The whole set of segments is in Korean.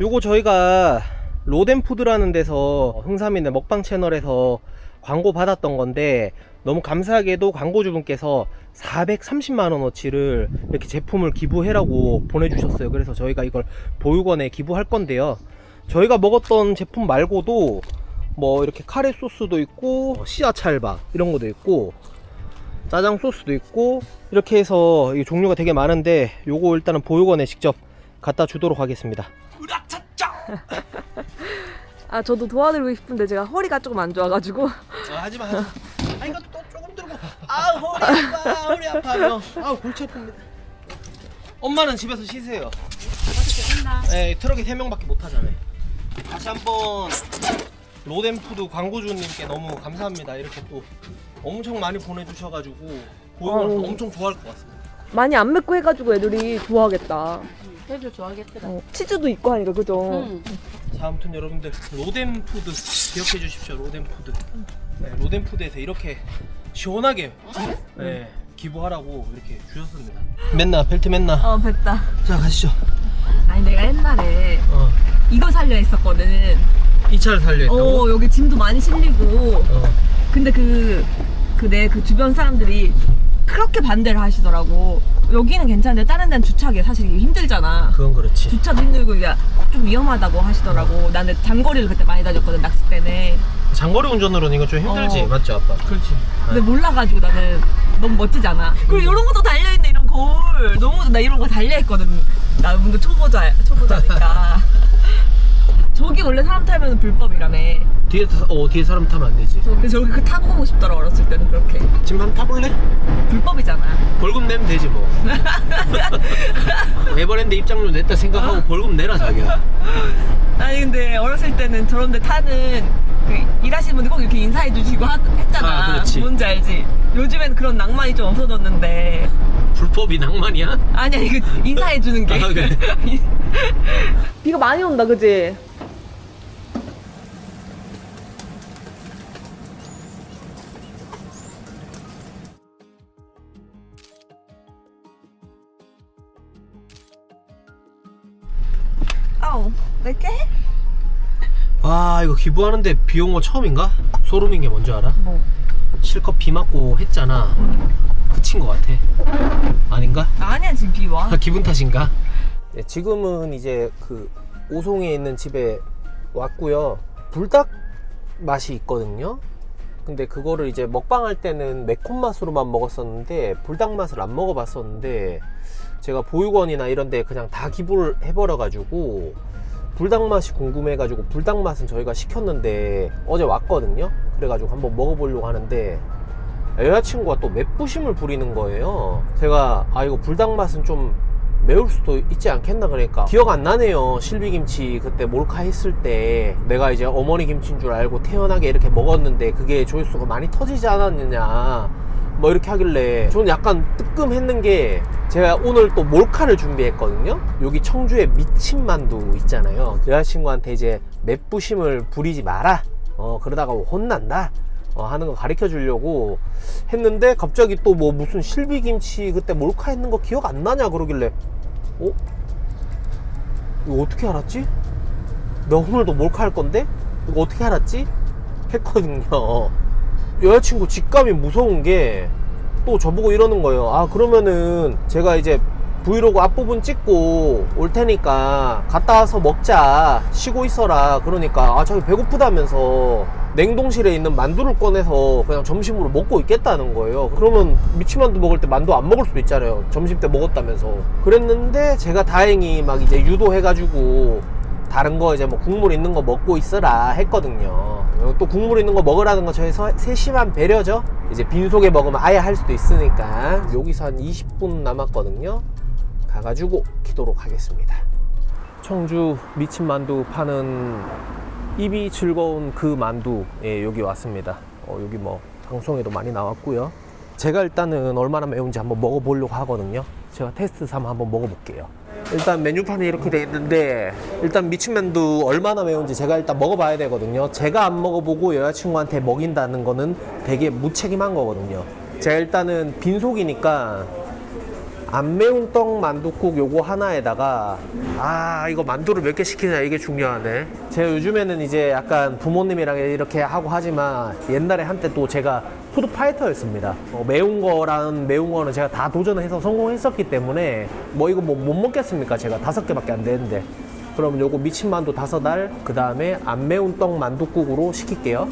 요거 저희가 로덴푸드라는 데서 흥삼이네 먹방 채널에서 광고 받았던 건데, 너무 감사하게도 광고주분께서 430만원어치를 이렇게 제품을 기부해라고 보내주셨어요. 그래서 저희가 이걸 보육원에 기부할 건데요, 저희가 먹었던 제품 말고도 뭐 이렇게 카레 소스도 있고 씨앗찰밥 이런 것도 있고 짜장 소스도 있고, 이렇게 해서 이 종류가 되게 많은데 요거 일단은 보육원에 직접 갖다 주도록 하겠습니다. 으라차짜! 아, 저도 도와드리고 싶은데 제가 허리가 조금 안 좋아가지고. 하지마. 아, 이거 또 조금 들고. 아, 허리 아파, 허리 아파요. 아, 골치 아픕니다. 엄마는 집에서 쉬세요. 네, 트럭에 3명밖에 못 타잖아요. 다시 한번 로덴푸드 광고주님께 너무 감사합니다. 이렇게 또 엄청 많이 보내주셔가지고 보육원 엄청 좋아할 것 같습니다. 많이 안 맵고 해가지고 애들이 좋아하겠다. 애들 좋아하겠더라. 치즈도 있고 하니까, 그죠? 자, 아무튼 여러분들 로덴푸드 기억해 주십시오. 로덴푸드. 네, 로덴푸드에서 이렇게 시원하게 기부하라고 이렇게 주셨습니다. 맨나 벨트 맨나. 맵다. 자, 가시죠. 아니 내가 옛날에 이거 살려 했었거든. 이 차를 살려 했다고? 여기 짐도 많이 실리고. 근데 내 주변 사람들이 그렇게 반대를 하시더라고. 여기는 괜찮은데 다른 데는 주차하기 사실 힘들잖아. 그건 그렇지. 주차도 힘들고 이게 좀 위험하다고 하시더라고. 나는 장거리를 그때 많이 다녔거든, 낚시 때문에. 장거리 운전으로는 이거 좀 힘들지, 맞죠, 아빠? 그렇지. 근데 몰라가지고 나는 너무 멋지잖아. 그리고 이런 것도 달려있네, 이런 거울. 너무 나 이런 거 달려있거든. 나 뭔가 초보자니까. 저기 원래 사람 타면 불법이라며. 뒤에 사람 타면 안 되지. 그래서 저기 그 타고 가고 싶더라, 어렸을 때는 그렇게. 지금 한번 타볼래? 불법이잖아. 벌금 내면 되지 뭐. 에버랜드 입장료 냈다 생각하고 벌금 내라, 자기야. 아니 근데 어렸을 때는 저런 데 타는 그 일하시는 분들 꼭 이렇게 인사해 주시고 했잖아. 아, 그렇지. 뭔지 알지? 요즘엔 그런 낭만이 좀 없어졌는데. 불법이 낭만이야? 아니야, 이거 인사해 주는 게. 아, 그래? 비가 많이 온다, 그지? 아우, 몇 개? 아, 이거 기부하는데 비 온 거 처음인가? 소름인 게 뭔지 알아? 뭐? 실컷 비 맞고 했잖아. 그친 거 같아. 아닌가? 아니야, 지금 비 와. 기분 탓인가? 네, 지금은 이제 그 오송에 있는 집에 왔고요. 불닭 맛이 있거든요. 근데 그거를 이제 먹방 할 때는 매콤 맛으로만 먹었었는데 불닭 맛을 안 먹어봤었는데, 제가 보육원이나 이런 데 그냥 다 기부를 해버려 가지고 불닭 맛이 궁금해가지고 불닭 맛은 저희가 시켰는데 어제 왔거든요. 그래가지고 한번 먹어보려고 하는데 여자친구가 또 맵부심을 부리는 거예요. 제가 이거 불닭 맛은 좀 매울 수도 있지 않겠나, 그러니까 기억 안 나네요. 실비김치 그때 몰카 했을 때 내가 이제 어머니 김치인 줄 알고 태연하게 이렇게 먹었는데 그게 조회수가 많이 터지지 않았느냐 뭐 이렇게 하길래 저는 약간 뜨끔했는 게, 제가 오늘 또 몰카를 준비했거든요. 여기 청주에 미친 만두 있잖아요. 여자친구한테 이제 맵부심을 부리지 마라, 그러다가 혼난다 하는 거 가르쳐 주려고 했는데, 갑자기 또 뭐 무슨 실비김치 그때 몰카 했는 거 기억 안 나냐 그러길래 이거 어떻게 알았지? 나 오늘도 몰카 할 건데 이거 어떻게 알았지? 했거든요. 여자친구 직감이 무서운 게 또 저보고 이러는 거예요. 그러면은 제가 이제 브이로그 앞부분 찍고 올 테니까 갔다 와서 먹자, 쉬고 있어라. 그러니까 자기 배고프다면서 냉동실에 있는 만두를 꺼내서 그냥 점심으로 먹고 있겠다는 거예요. 그러면 미치만두 먹을 때 만두 안 먹을 수도 있잖아요, 점심 때 먹었다면서. 그랬는데 제가 다행히 막 이제 유도해가지고 다른 거 이제 뭐 국물 있는 거 먹고 있어라 했거든요. 또 국물 있는 거 먹으라는 거 저희 세심한 배려죠. 이제 빈속에 먹으면 아예 할 수도 있으니까. 여기서 한 20분 남았거든요. 가가지고 키도록 하겠습니다. 청주 미친 만두 파는 입이 즐거운 그 만두, 여기 왔습니다. 여기 뭐 방송에도 많이 나왔고요. 제가 일단은 얼마나 매운지 한번 먹어보려고 하거든요. 제가 테스트 삼아 한번 먹어볼게요. 일단 메뉴판이 이렇게 돼 있는데, 일단 미친만두 얼마나 매운지 제가 일단 먹어봐야 되거든요. 제가 안 먹어보고 여자친구한테 먹인다는 거는 되게 무책임한 거거든요. 제가 일단은 빈속이니까 안 매운 떡 만둣국 요거 하나에다가 이거 만두를 몇 개 시키냐 이게 중요하네. 제가 요즘에는 이제 약간 부모님이랑 이렇게 하고 하지만 옛날에 한때 또 제가 푸드 파이터였습니다. 매운 거는 제가 다 도전해서 성공했었기 때문에 뭐 이거 뭐 못 먹겠습니까? 제가 5개밖에 안 되는데. 그럼 요거 미친 만두 5알, 그 다음에 안 매운 떡 만둣국으로 시킬게요.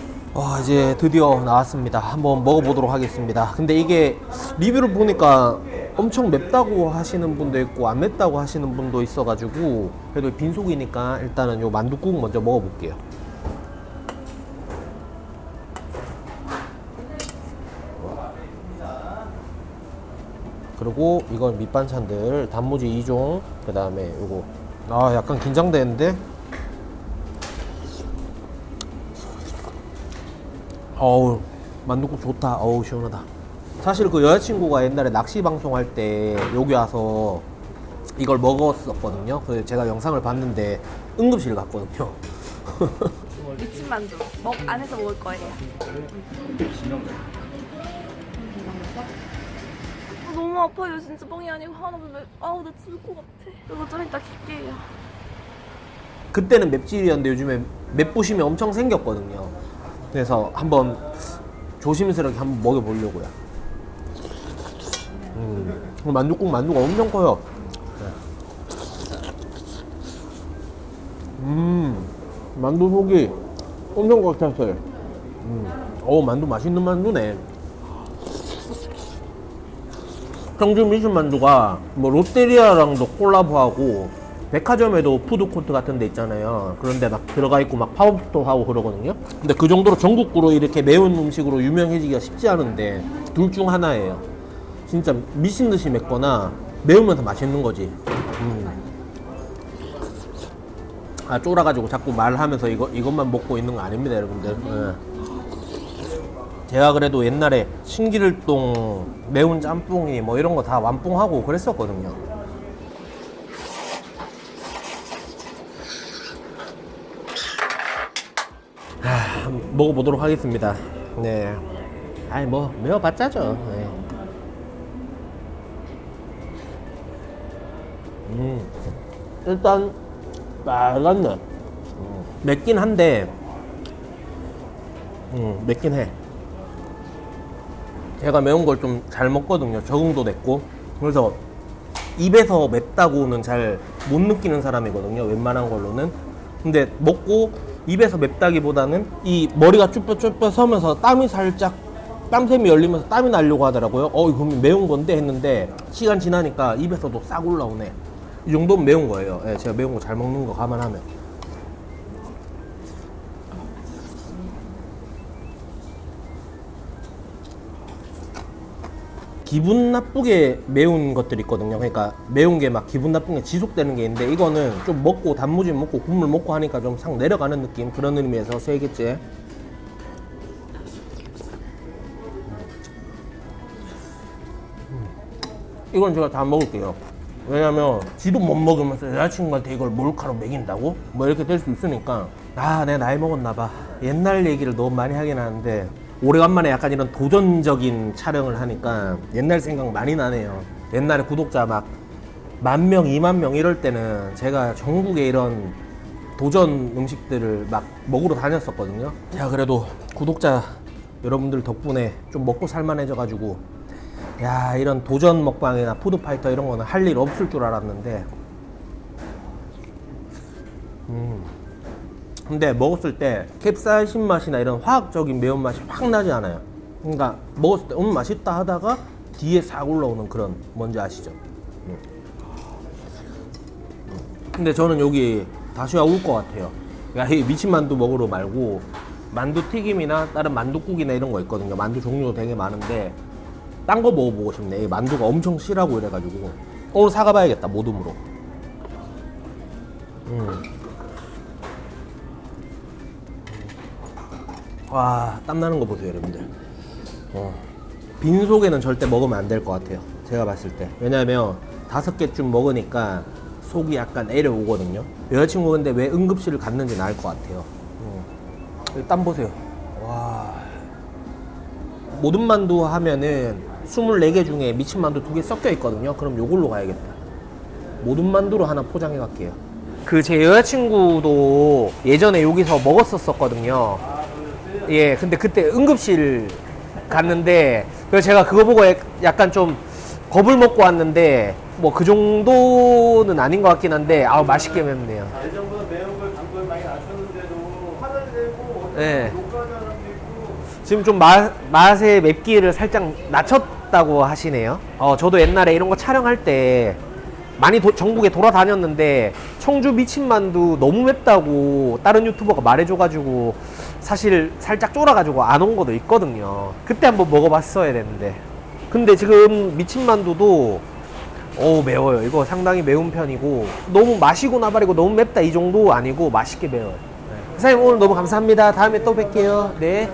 이제 드디어 나왔습니다. 한번 먹어보도록 하겠습니다. 근데 이게 리뷰를 보니까 엄청 맵다고 하시는 분도 있고 안 맵다고 하시는 분도 있어가지고 그래도 빈속이니까 일단은 요 만둣국 먼저 먹어볼게요. 그리고 이건 밑반찬들 단무지 2종, 그 다음에 요거 약간 긴장되는데. 만둣국 좋다. 시원하다. 사실 그 여자친구가 옛날에 낚시 방송할 때 여기 와서 이걸 먹었었거든요. 그래서 제가 영상을 봤는데 응급실 갔거든요. 미친 만두 안에서 먹을 거예요. 너무 아파요. 진짜 뻥이 아니고 나 죽을 것 같아. 이거 좀 이따 킬게요. 그때는 맵찔이었는데 요즘에 맵부심이 엄청 생겼거든요. 그래서 한번 조심스럽게 한번 먹여보려고요. 만두가 엄청 커요. 만두 속이 엄청 꽉 찼어요. 만두 맛있는 만두네. 청주 미신 만두가 뭐 롯데리아랑도 콜라보하고 백화점에도 푸드코트 같은 데 있잖아요. 그런데 막 들어가 있고 막 팝업스토어 하고 그러거든요. 근데 그 정도로 전국구로 이렇게 매운 음식으로 유명해지기가 쉽지 않은데 둘 중 하나예요. 진짜 미친 듯이 맵거나 매우면서 맛있는 거지. 쫄아가지고 자꾸 말하면서 이것만 먹고 있는 거 아닙니다, 여러분들. 제가 그래도 옛날에 신기를동 매운 짬뽕이 뭐 이런 거 다 완뽕하고 그랬었거든요. 한번 먹어보도록 하겠습니다. 네. 뭐 매워봤자죠. 네. 일단 빨갛네. 맵긴 한데 맵긴 해. 제가 매운 걸 좀 잘 먹거든요. 적응도 됐고. 그래서 입에서 맵다고는 잘 못 느끼는 사람이거든요. 웬만한 걸로는. 근데 먹고 입에서 맵다기보다는 이 머리가 쭈뼛쭈뼛 서면서 땀이 살짝 땀샘이 열리면서 땀이 나려고 하더라고요. 이거 매운 건데 했는데 시간 지나니까 입에서도 싹 올라오네. 이 정도면 매운 거예요. 예, 제가 매운 거 잘 먹는 거 감안하면. 기분 나쁘게 매운 것들이 있거든요. 그러니까 매운 게 막 기분 나쁘게 지속되는 게 있는데 이거는 좀 먹고 단무지 먹고 국물 먹고 하니까 좀 싹 내려가는 느낌, 그런 의미에서 3개째. 이건 제가 다 먹을게요. 왜냐면 지도 못 먹으면서 여자친구한테 이걸 몰카로 먹인다고? 뭐 이렇게 될 수 있으니까. 내 나이 먹었나 봐. 옛날 얘기를 너무 많이 하긴 하는데 오래간만에 약간 이런 도전적인 촬영을 하니까 옛날 생각 많이 나네요. 옛날에 구독자 막 10,000명, 20,000명 이럴 때는 제가 전국에 이런 도전 음식들을 막 먹으러 다녔었거든요. 제가 그래도 구독자 여러분들 덕분에 좀 먹고 살만해져가지고 이런 도전 먹방이나 푸드파이터 이런 거는 할 일 없을 줄 알았는데 근데 먹었을 때 캡사이신 맛이나 이런 화학적인 매운맛이 확 나지 않아요. 그러니까 먹었을 때 맛있다 하다가 뒤에 싹 올라오는 그런, 뭔지 아시죠? 근데 저는 여기 다시 올 것 같아요. 그러니까 이 미친 만두 먹으러 말고 만두 튀김이나 다른 만두국이나 이런 거 있거든요. 만두 종류도 되게 많은데 딴 거 먹어보고 싶네. 이 만두가 엄청 실하고 이래가지고 오늘 사가봐야겠다, 모둠으로. 와, 땀나는 거 보세요, 여러분들. 빈속에는 절대 먹으면 안 될 것 같아요, 제가 봤을 때. 왜냐면 5개쯤 먹으니까 속이 약간 내려오거든요. 여자친구 근데 왜 응급실을 갔는지 알 것 같아요. 땀 보세요. 와. 모든 만두 하면은 24개 중에 미친 만두 2개 섞여 있거든요. 그럼 요걸로 가야겠다. 모든 만두로 하나 포장해 갈게요. 그 제 여자친구도 예전에 여기서 먹었었거든요. 예, 근데 그때 응급실 갔는데 그래서 제가 그거 보고 약간 좀 겁을 먹고 왔는데 뭐 그 정도는 아닌 것 같긴 한데 아우 맛있게 맵네요. 이 정도 매운 걸 당근 많이 낮췄는데도 화를 내고 네. 욕하는 사람도 있고 지금 좀 맛의 맵기를 살짝 낮췄다고 하시네요. 저도 옛날에 이런 거 촬영할 때 많이 전국에 돌아다녔는데 청주 미친만두 너무 맵다고 다른 유튜버가 말해줘가지고 사실 살짝 쫄아가지고 안 온 것도 있거든요. 그때 한번 먹어봤어야 되는데 근데 지금 미친만두도 매워요. 이거 상당히 매운 편이고 너무 마시고 나발이고 너무 맵다 이 정도 아니고 맛있게 매워요. 네. 사장님 오늘 너무 감사합니다. 다음에 또 뵐게요. 네.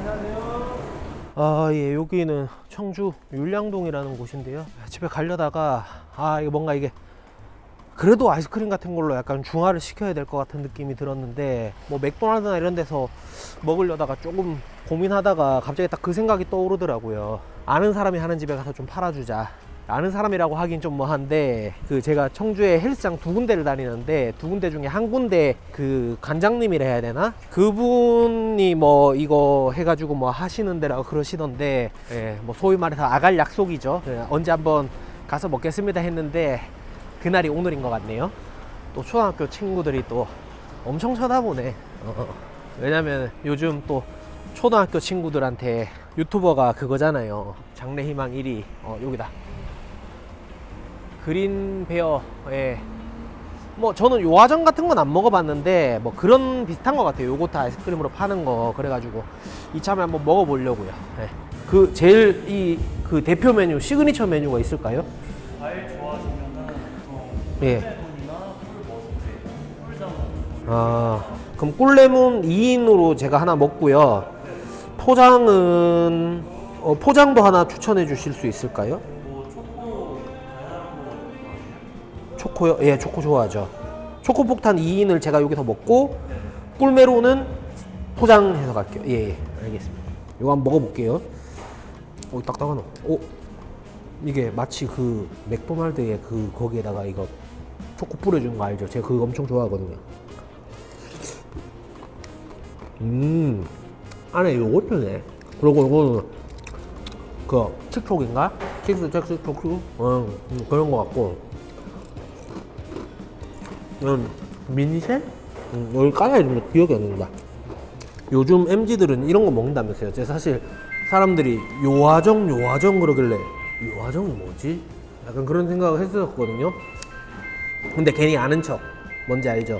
예, 여기는 청주 율량동이라는 곳인데요. 집에 가려다가 이거 뭔가 이게 그래도 아이스크림 같은 걸로 약간 중화를 시켜야 될 것 같은 느낌이 들었는데 뭐 맥도날드나 이런 데서 먹으려다가 조금 고민하다가 갑자기 딱 그 생각이 떠오르더라고요. 아는 사람이 하는 집에 가서 좀 팔아주자. 아는 사람이라고 하긴 좀 뭐한데 그 제가 청주에 헬스장 2군데를 다니는데 2군데 중에 한 군데 그 관장님이라 해야 되나? 그분이 뭐 이거 해가지고 뭐 하시는 데라고 그러시던데 뭐 소위 말해서 아갈 약속이죠. 언제 한번 가서 먹겠습니다 했는데 그날이 오늘인 것 같네요. 또 초등학교 친구들이 또 엄청 쳐다보네. 왜냐면 요즘 또 초등학교 친구들한테 유튜버가 그거잖아요. 장래희망 1위 여기다 그린베어. 뭐 저는 요화정 같은 건 안 먹어봤는데 뭐 그런 비슷한 것 같아요. 요거트 아이스크림으로 파는 거. 그래가지고 이참에 한번 먹어보려고요. 그 제일 그 대표 메뉴 시그니처 메뉴가 있을까요? 과일 좋아하시면은 예. 꿀레몬이나 꿀버섯에 꿀잠. 그럼 꿀레몬 2인으로 제가 하나 먹고요. 포장은 포장도 하나 추천해 주실 수 있을까요? 뭐 초코 다양한 거 초코요? 예, 초코 좋아하죠. 초코 폭탄 2인을 제가 여기서 먹고 꿀메론은 포장해서 갈게요. 예, 알겠습니다. 이거 한번 먹어볼게요. 딱딱하노. 이게 마치 그 맥도날드의 그 거기에다가 이거 초코 뿌려주는 거 알죠? 제가 그거 엄청 좋아하거든요. 안에 요거트네. 그리고 이거는 그 칙촉인가? 칙촉 그런 거 같고 미니셀? 여기 깔아있는 기억이 안 난다. 요즘 MZ들은 이런 거 먹는다면서요. 제가 사실 사람들이 요화정 그러길래 요화정이 뭐지? 약간 그런 생각을 했었거든요. 근데 괜히 아는 척 뭔지 알죠?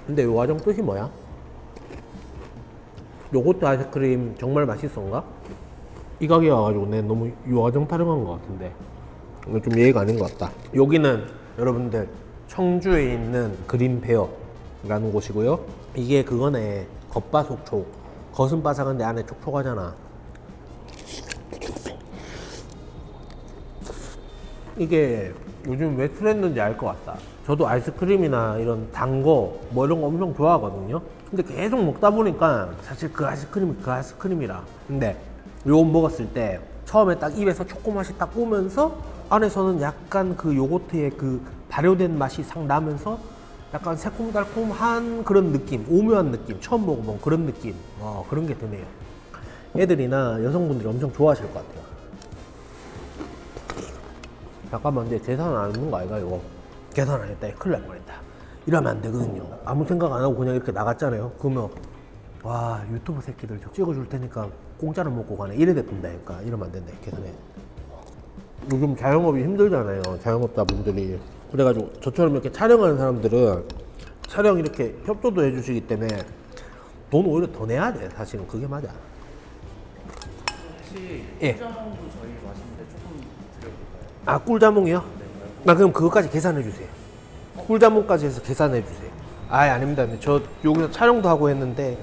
근데 요화정 뜻이 뭐야? 요거트 아이스크림 정말 맛있었는가? 이 가게 와가지고 내가 너무 요화정 타령한 것 같은데 이거 좀 예의가 아닌 것 같다. 여기는 여러분들 청주에 있는 그린베어라는 곳이고요. 이게 그거네. 겉바속촉. 겉은 바삭한데 안에 촉촉하잖아. 이게 요즘 왜 트렌드인지 알 것 같다. 저도 아이스크림이나 이런 단 거 뭐 이런 거 엄청 좋아하거든요. 근데 계속 먹다 보니까 사실 그 아이스크림이 그 아이스크림이라. 근데 요거 먹었을 때 처음에 딱 입에서 초코 맛이 딱 오면서 안에서는 약간 그 요거트의 그 발효된 맛이 싹 나면서 약간 새콤달콤한 그런 느낌, 오묘한 느낌, 처음 먹어본 그런 느낌. 그런 게 드네요. 애들이나 여성분들이 엄청 좋아하실 것 같아요. 잠깐만, 근데 계산 안 하는 거 아이가 이거? 계산 안 했다. 큰일 날 뻔했다. 이러면 안 되거든요. 아무 생각 안 하고 그냥 이렇게 나갔잖아요. 그러면 와, 유튜브 새끼들 저 찍어줄 테니까 공짜로 먹고 가네. 이래 됐던다니까. 이러면 안 된다. 계산해. 요즘 자영업이 힘들잖아요. 자영업자분들이. 그래가지고 저처럼 이렇게 촬영하는 사람들은 촬영 이렇게 협조도 해주시기 때문에 돈 오히려 더 내야 돼. 사실은 그게 맞아. 혹시 예. 꿀자몽도 저희 맛있는데 조금 드려볼까요? 꿀자몽이요? 그럼 그거까지 계산해 주세요. 꿀자몽까지 해서 계산해 주세요. 아닙니다. 저 여기서 촬영도 하고 했는데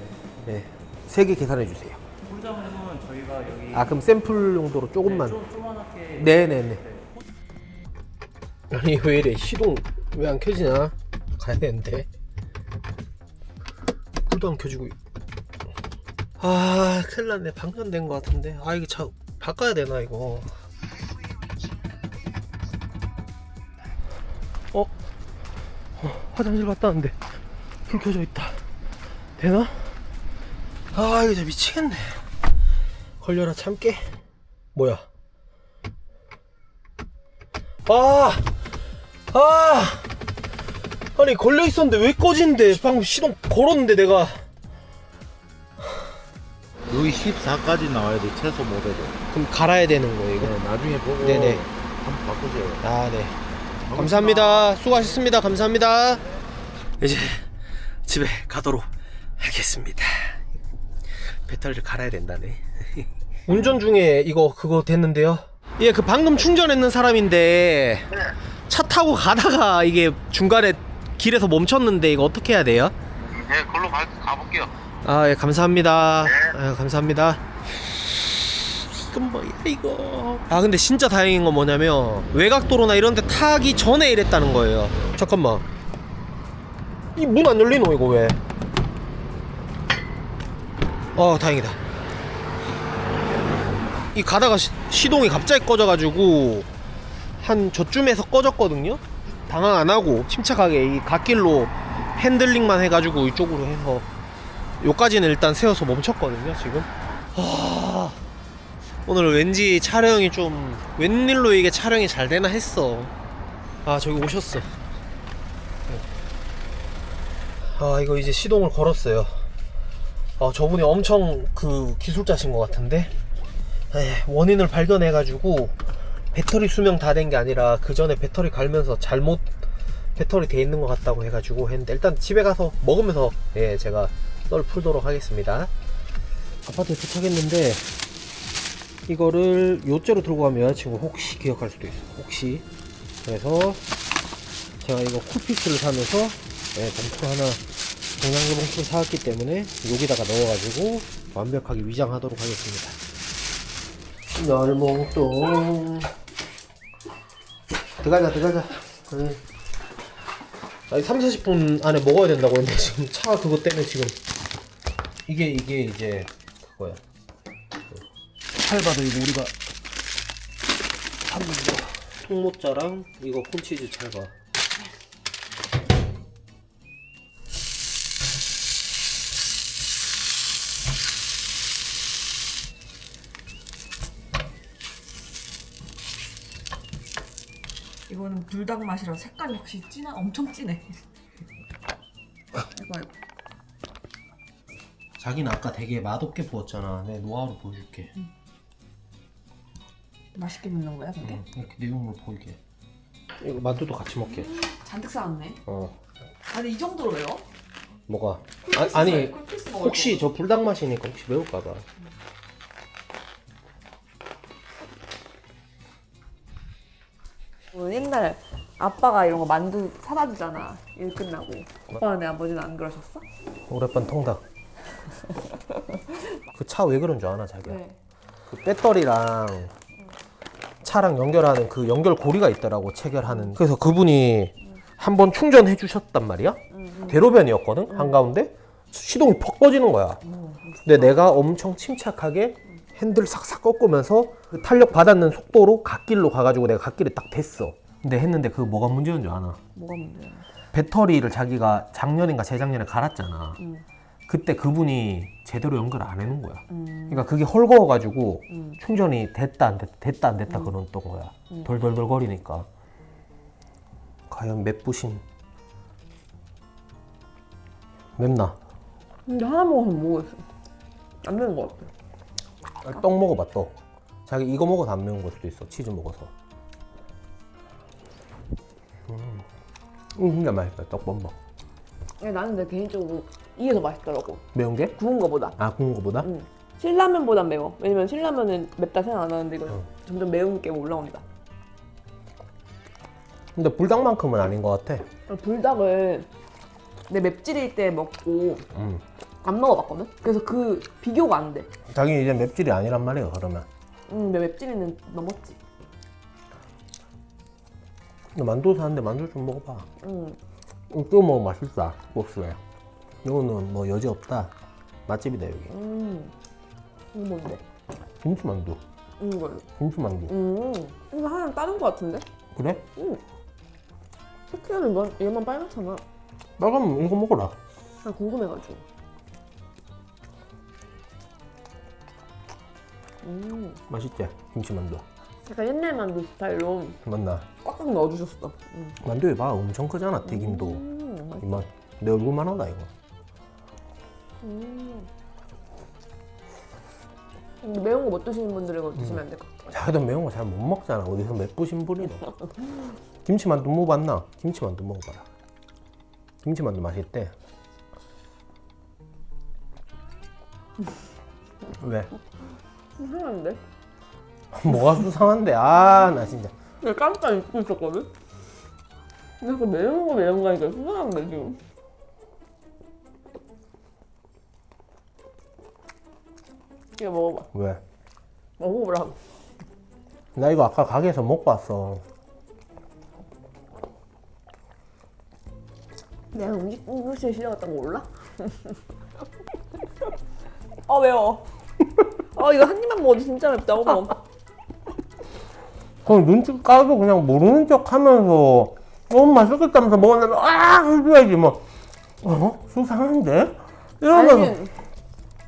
3개 계산해 주세요. 꿀자몽은 저희가 여기 그럼 샘플 용도로 조금만. 조그만하게 네네네. 아니 왜 이래? 시동 왜 안 켜지나? 가야 되는데 불도 안 켜지고. 아 큰일 났네. 방전된 것 같은데. 아 이거 차 바꿔야 되나 이거. 화장실 갔다 왔는데 불 켜져 있다. 되나? 아 이거 진짜 미치겠네. 걸려라 참깨. 뭐야? 아니 걸려 있었는데 왜 꺼진대? 방금 시동 걸었는데 내가. 여기 14까지 나와야 돼, 최소 모델은. 그럼 갈아야 되는 거예요 이거? 네, 나중에 보고 네네. 한번 바꾸세요. 아, 네. 감사합니다. 수고하셨습니다. 감사합니다. 이제 집에 가도록 하겠습니다. 배터리를 갈아야 된다네. 운전 중에 그거 됐는데요. 예, 그 방금 충전했는 사람인데 차 타고 가다가 이게 중간에 길에서 멈췄는데 이거 어떻게 해야 돼요? 네, 그걸로 가볼게요. 아, 예, 감사합니다. 아, 감사합니다. 이건 뭐야 이거. 아 근데 진짜 다행인 건 뭐냐면 외곽도로나 이런 데 타기 전에 이랬다는 거예요. 잠깐만, 이 문 안 열리노 이거 왜? 다행이다. 이 가다가 시동이 갑자기 꺼져가지고 한 저쯤에서 꺼졌거든요. 당황 안 하고 침착하게 이 갓길로 핸들링만 해가지고 이쪽으로 해서 요까지는 일단 세워서 멈췄거든요 지금. 오늘 왠지 촬영이 좀 웬일로 이게 촬영이 잘 되나 했어. 아 저기 오셨어. 아 이거 이제 시동을 걸었어요. 저분이 엄청 그 기술자신 것 같은데 원인을 발견해가지고 배터리 수명 다 된 게 아니라 그 전에 배터리 갈면서 잘못 배터리 돼 있는 것 같다고 해가지고 했는데 일단 집에 가서 먹으면서 제가 썰 풀도록 하겠습니다. 아파트에 도착했는데 이거를 요째로 들고 가면 여자친구 혹시 기억할 수도 있어. 혹시. 그래서 제가 이거 쿨피스를 사면서 봉투 하나, 종량제 봉투를 사왔기 때문에 여기다가 넣어가지고 완벽하게 위장하도록 하겠습니다. 널몽똥 들어가자. 그래. 아니 30-40분 안에 먹어야 된다고 했는데 지금 차 그거 때문에 지금 이게 이제 그거야. 찰바도 이거 우리가 샀는데 통모짜랑 이거 콘치즈 찰바. 이거는 불닭 맛이라 색깔이 확실히 엄청 진해. 이거. 자기는 아까 되게 맛없게 부었잖아. 내가 노하우를 보여줄게. 맛있게 먹는 거야, 근데? 이렇게 내용물 보이게. 이거 만두도 같이 먹게. 잔뜩 쌓았네. 아니 이 정도로 매워? 뭐가? 아니 쿨피스 혹시 저 불닭 맛이니까 혹시 매울까봐. 옛날 아빠가 이런 거 만두 사다 주잖아. 일 끝나고. 오빠는 아버지는 안 그러셨어? 오랫반 통닭. 그 차 왜 그런 줄 아나 자기야? 네. 그 배터리랑 차랑 연결하는 그 연결 고리가 있더라고, 체결하는. 그래서 그분이 한번 충전해 주셨단 말이야. 대로변이었거든 한가운데. 시동이 퍽 꺼지는 거야. 근데 내가 엄청 침착하게 핸들 싹싹 꺾으면서 그 탄력 받았는 속도로 갓길로 가가지고 내가 갓길에 딱 댔어. 근데 했는데 그 뭐가 문제인 줄 아나? 뭐가 문제야? 배터리를 자기가 작년인가 재작년에 갈았잖아. 그때 그분이 제대로 연결 안 해놓은 거야. 그러니까 그게 헐거워가지고 충전이 됐다 안 됐다 그랬던 거야. 덜덜덜 거리니까. 과연 맵부심 맵나? 근데 하나 먹으면 모르겠어. 안 되는 거 같아. 떡 먹어봐. 떡. 자기 이거 먹어서 안 매운 걸 수도 있어. 치즈 먹어서. 진짜 맛있다. 떡 범벅. 나는 내 개인적으로 이게 더 맛있더라고. 매운 게? 구운 거보다. 아, 구운 거보다? 신라면보단 매워. 왜냐면 신라면은 맵다 생각 안 하는데 이거 점점 매운 게 올라온다. 근데 불닭만큼은 아닌 것 같아. 불닭을 내 맵찔일 때 먹고 안 먹어봤거든? 그래서 그 비교가 안 돼. 자기 이제 맵찔이 아니란 말이에요, 그러면. 내 맵찔이는 넘었지. 근데 만두 사는데 만두 좀 먹어봐. 이거 먹으면 맛있다, 국수에. 이거는 뭐 여지 없다. 맛집이다 여기. 이거 뭔데? 김치만두. 이거. 김치만두. 이거 하나 다른 거 같은데? 그래? 패키지는 얘만 빨갛잖아. 빨가면 이거 먹어라. 나 궁금해가지고. 맛있지? 김치만두. 약간 옛날 만두 스타일로 맞나? 꽉꽉 넣어주셨어. 만두에 봐 엄청 크잖아 튀김도. 이만 내 얼굴만 하다 이거. 근데 매운 거 못 드시는 분들은 이거 드시면 안 될 것 같아. 자기도 매운 거 잘 못 먹잖아. 어디서 맵부신 분이노. 김치만두 먹어봤나? 김치만두 먹어봐라. 김치만두 맛있대. 왜? 이상한데? 뭐가 수상한데? 아 나 진짜. 내가 깜짝 잊고 있었거든? 근데 그 매운 거 하니까 수상한데 지금. 이거 먹어봐. 왜? 먹어보라고. 나 이거 아까 가게에서 먹고 왔어. 내가 음식에 실려갔던 거 몰라? 매워. 이거 한 입만 먹어도 진짜 맵다. 어머. 그럼 눈치 까도 그냥 모르는 척 하면서 너무 맛있겠다면서 먹었는데 그래야지 뭐. 수상한데? 이러면서 아니,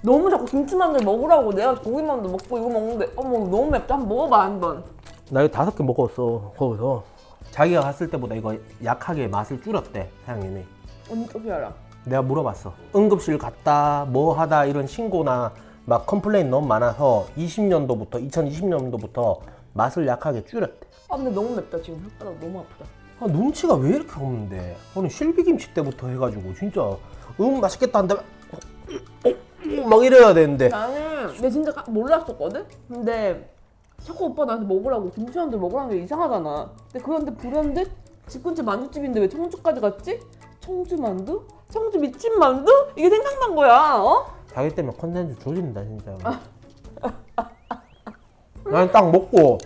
너무 자꾸 김치만두 먹으라고 내가 고기만두 먹고 이거 먹는데 너무 맵다. 한번 먹어봐 한번. 나 이거 5개 먹었어 거기서. 자기가 갔을 때보다 이거 약하게 맛을 줄였대 사장님이. 어떻게 알아? 내가 물어봤어. 응급실 갔다 뭐 하다 이런 신고나 막 컴플레인 너무 많아서 2020년도부터 맛을 약하게 줄였대. 근데 너무 맵다. 지금 혓바닥 너무 아프다. 눈치가 왜 이렇게 없는데. 아니 실비김치 때부터 해가지고 진짜 맛있겠다 한데 막 이래야 되는데. 나는 내가 진짜 몰랐었거든? 근데 자꾸 오빠 나한테 먹으라고 김치만두 먹으라는 게 이상하잖아. 근데 그런데 불현듯 집 근처 만두집인데 왜 청주까지 갔지? 청주만두? 청주 미친만두? 이게 생각난 거야. 자기 때문에 컨텐츠 조진다 진짜. 난 딱 먹고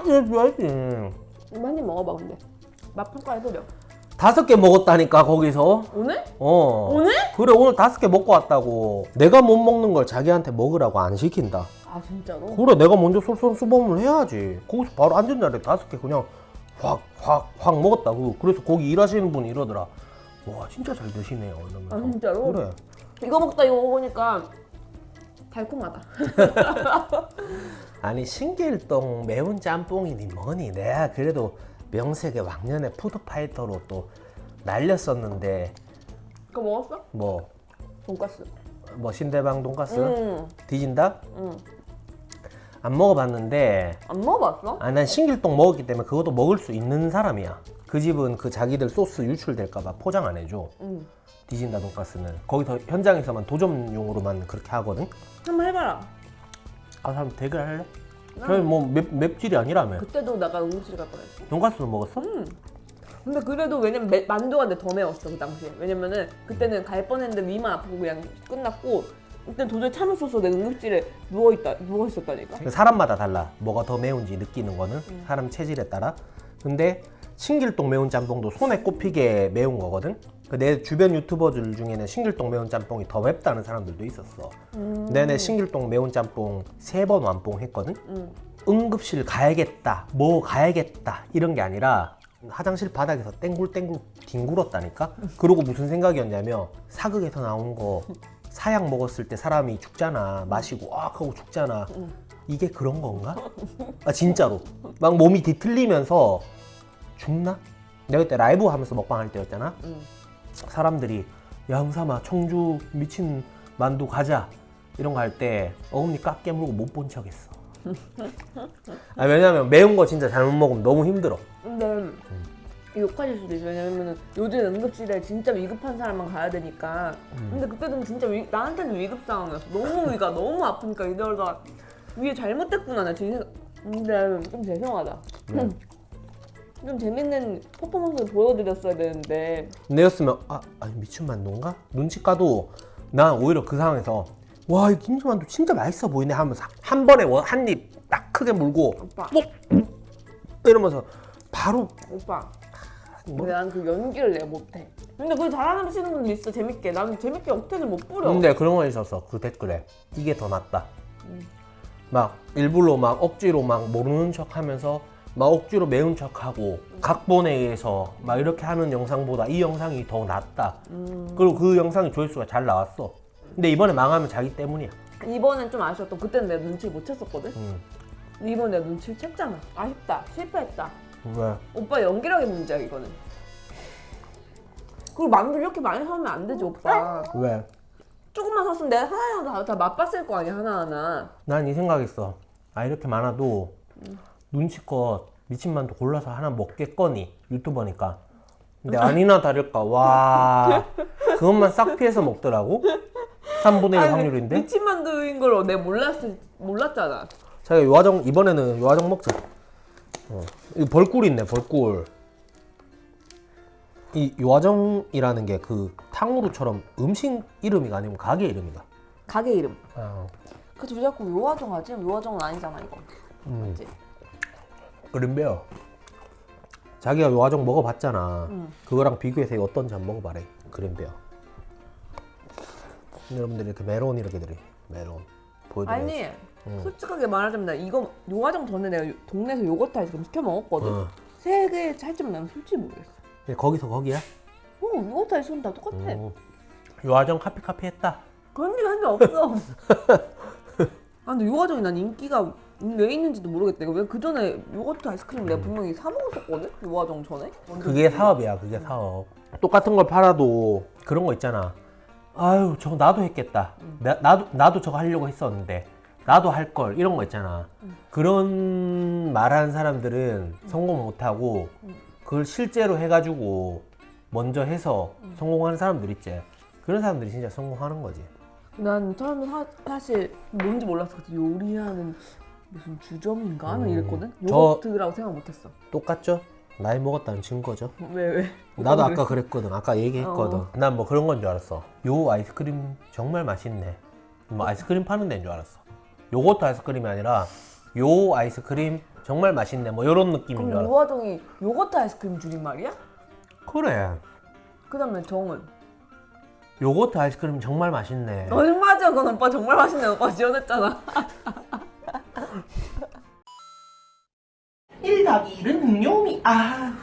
이래줘야지. 이거 한 입 먹어봐 근데. 맛 평가해보려. 5개 먹었다니까 거기서. 오늘? 오늘? 그래 오늘 5개 먹고 왔다고. 내가 못 먹는 걸 자기한테 먹으라고 안 시킨다. 아 진짜로? 그래 내가 먼저 솔선수범을 해야지. 거기서 바로 앉은 자리에 5개 그냥 확 먹었다고. 그래서 거기 일하시는 분이 이러더라. 와 진짜 잘 드시네요 이러면서. 아 진짜로? 그래. 이거 먹다 이거 먹으니까 달콤하다. 아니 신길동 매운 짬뽕이니 뭐니 내가 그래도 명색의 왕년의 푸드파이터로 또 날렸었는데. 그거 먹었어? 뭐 돈까스. 신대방 돈가스? 응. 뒤진다? 응. 안 먹어봤는데. 안 먹어봤어? 난 신길동 먹었기 때문에 그것도 먹을 수 있는 사람이야. 그 집은 그 자기들 소스 유출될까봐 포장 안 해줘. 응. 뒤진다 돈가스는 거기서 현장에서만 도전용으로만 그렇게 하거든. 한번 해봐라. 한번 대결 할래? 저희 뭐 맵질이 아니라며. 그때도 내가 응급실 갈 뻔했어. 돈가스도 먹었어? 근데 그래도 왜냐면 만두가 근데 더 매웠어 그 당시에. 왜냐면은 그때는 갈 뻔했는데 위만 아프고 그냥 끝났고, 그때 도저히 참을 수 없어. 내가 응급실에 누워 있었다니까. 사람마다 달라. 뭐가 더 매운지 느끼는 거는 사람 체질에 따라. 근데 신길동 매운 짬뽕도 손에 꼽히게 매운 거거든. 내 주변 유튜버들 중에는 신길동 매운 짬뽕이 더 맵다는 사람들도 있었어. 내내 신길동 매운 짬뽕 3번 완뽕했거든. 응급실 가야겠다, 뭐 가야겠다 이런 게 아니라 화장실 바닥에서 땡굴땡굴 뒹굴었다니까. 그러고 무슨 생각이었냐면, 사극에서 나온 거 사약 먹었을 때 사람이 죽잖아. 마시고 하고 죽잖아. 이게 그런 건가? 진짜로 막 몸이 뒤틀리면서 죽나? 내가 그때 라이브 하면서 먹방 할 때였잖아. 사람들이 야 우삼아 청주 미친 만두 가자 이런 거 할 때 어금니 깍 깨물고 못 본 척 했어. 왜냐면 매운 거 진짜 잘못 먹으면 너무 힘들어. 근데 욕하실 수도 있어. 왜냐면은 요즘 응급실에 진짜 위급한 사람만 가야 되니까. 근데 그때는 진짜 나한테는 위급 상황이었어. 너무 위가 너무 아프니까 이러다가 위에 잘못됐구나 나 지금. 근데 좀 죄송하다. 좀 재밌는 퍼포먼스를 보여드렸어야 되는데. 내였으면 아니 미친 만두인가? 눈치 까도 난 오히려 그 상황에서 와 이 김치만두 진짜 맛있어 보이네 하면서 한 번에 한 입 딱 크게 물고 오빠. 이러면서 바로 오빠. 뭐? 난 그 연기를 내가 못해. 근데 그걸 잘하시는 분도 있어 재밌게. 나는 재밌게 억텐을 못 부려. 근데 그런 거 있었어. 그 댓글에 이게 더 낫다. 막 일부러 막 억지로 막 모르는 척하면서 막 억지로 매운 척하고 각본에 의해서 막 이렇게 하는 영상보다 이 영상이 더 낫다. 그리고 그 영상이 조회수가 잘 나왔어. 근데 이번에 망하면 자기 때문이야. 이번엔 좀 아쉬웠던. 그때는 내가 눈치를 못 챘었거든. 근데 이번에 내가 눈치를 챘잖아. 아쉽다. 실패했다. 왜? 오빠 연기력의 문제야 이거는. 그리고 만두 이렇게 많이 사면 안 되지 오빠. 왜? 조금만 샀으면 내가 하나하나 다 맛봤을 거 아니야 하나하나. 난 이 생각했어. 아 이렇게 많아도 눈치껏 미친만두 골라서 하나 먹겠거니 유튜버니까. 근데 아니나 다를까 와 그것만 싹 피해서 먹더라고. 3분의 1 확률인데. 미친 만두인 걸 내가 몰랐잖아. 자기가 요화정 이번에는 요화정 먹자. 이거 벌꿀 있네 벌꿀. 이 요화정이라는 게 그 탕후루처럼 음식 이름이가 아니면 가게 이름이다. 가게 이름. 아, 그 둘이 자꾸 요화정 하지? 요화정은 아니잖아 이거. 맞지? 그림배요. 자기가 요화정 먹어봤잖아. 그거랑 비교해서 이거 어떤지 한번 먹어봐래. 그림배요. 여러분들이 이렇게 메론 이렇게 들이 메론 보여드려야지. 아니 솔직하게 말하자면 나 이거 요화정 전에 내가 동네에서 요거트 아이스크림 시켜 먹었거든. 어. 세 개 차이점 나는 솔직히 모르겠어. 거기서 거기야? 요거트 아이스크림 다 똑같아. 요화정 카피 했다. 그런 얘기 한 적 없어. 아 근데 요화정이 난 인기가 왜 있는지도 모르겠다. 이거 왜 그 전에 요거트 아이스크림 내가 분명히 사 먹었었거든. 요화정 전에. 그게 사업이야. 그게 사업. 똑같은 걸 팔아도 그런 거 있잖아. 아유 저거 나도 했겠다. 나도 저거 하려고 했었는데 나도 할 걸 이런 거 있잖아. 그런 말하는 사람들은 성공 못하고 그걸 실제로 해가지고 먼저 해서 성공하는 사람들 있지. 그런 사람들이 진짜 성공하는 거지. 난 처음에 사실 뭔지 몰랐어. 그때 요리하는 무슨 주점인가? 는 이랬거든. 요거트라고 생각 못했어. 똑같죠? 나이 먹었다는 증거죠. 왜? 나도 오빠도 아까 그랬거든. 아까 얘기했거든. 난 뭐 그런 건 줄 알았어. 요 아이스크림 정말 맛있네. 뭐 아이스크림 파는 데인 줄 알았어. 요거트 아이스크림이 아니라 요 아이스크림 정말 맛있네. 뭐 이런 느낌인 줄 그럼 알았어. 요화정이 요거트 아이스크림 줄임말이야? 그래. 그 다음에 정은. 요거트 아이스크림 정말 맛있네. 얼마죠? 그건 오빠 정말 맛있네. 오빠 지원했잖아. 1 더하기 1은 음료미. 아,